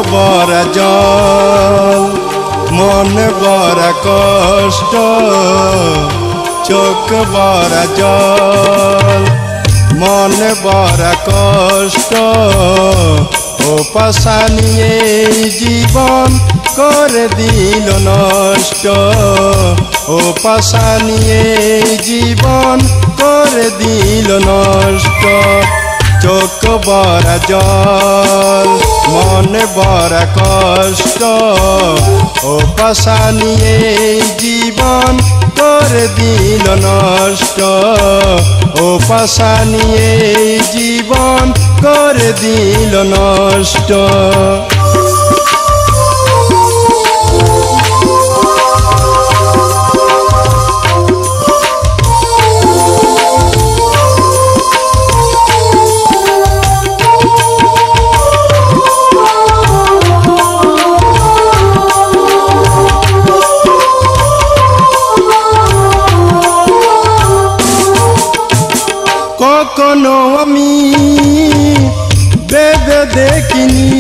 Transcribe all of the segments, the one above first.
বরা জল মন বরা কষ্ট চোখ বরা জল মন বরা কষ্ট ও পাশানিয়ে জীবন করে দিল নষ্ট ও পাশানিয়ে জীবন করে দিল নষ্ট চোখ বরা জল মন বরা কষ্ট ও পাশানিয়ে জীবন করে দিল নষ্ট ও পাশানিয়ে জীবন করে দিল নষ্ট কখনো আমি ভেবে দেখিনি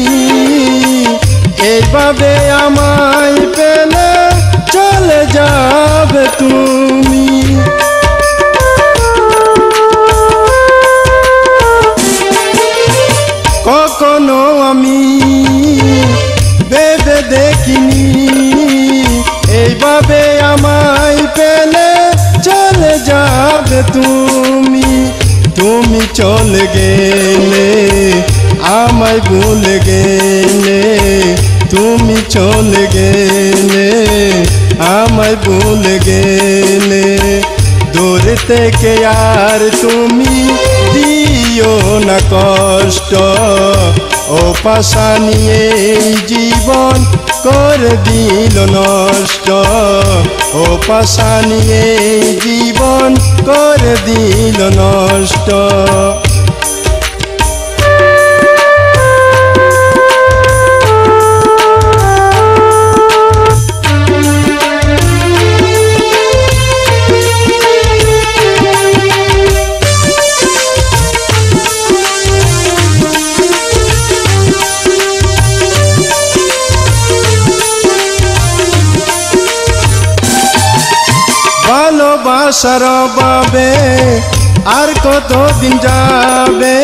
এইভাবে আমায় পেলে চলে যাবে তুমি কখনো আমি ভেবে দেখিনি এইভাবে আমায় পেলে চলে যাবে তুমি তুমি চলে গেলে আমায় ভুলে গেলে তুমি চলে গেলে আমায় ভুলে গেলে দূর থেকে আর তুমি দিও না কষ্ট ও পাশানিয়ে জীবন করে দিল নষ্ট ও পাশানিয়ে জীবন করে দিল নষ্ট ভালোবাসার অভাবে আর কতদিন যাবে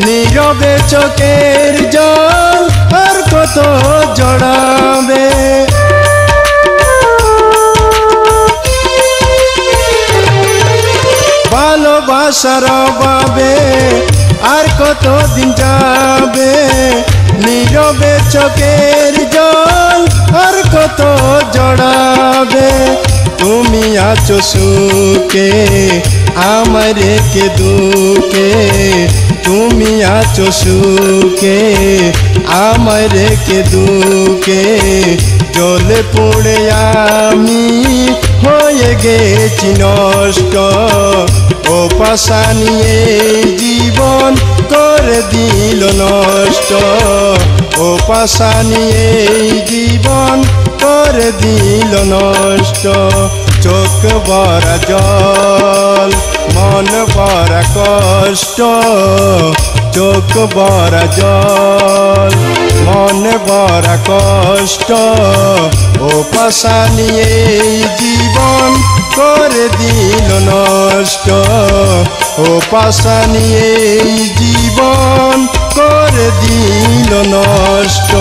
নীরবে চোখের জল আর কত জড়াবে ভালোবাসার অভাবে আর কতদিন যাবে নীরবে চোখের জল আর কত জড়াবে তুমি আছো সুখে আমায় রেখে দুঃখে তুমি আছো সুখে আমায় রেখে দুঃখে জলে পড়ে আমি হয়ে গেছি নষ্ট ও পাশানিয়ে জীবন করে দিল নষ্ট ও পাশানিয়ে জীবন করে দিল নষ্ট চোখ বরা জল মন বরা কষ্ট চোখ বরা জল মন বরা কষ্ট ও পাশানিয়ে জীবন করে দিল নষ্ট ও পাশানিয়ে জীবন করে দিল নষ্ট।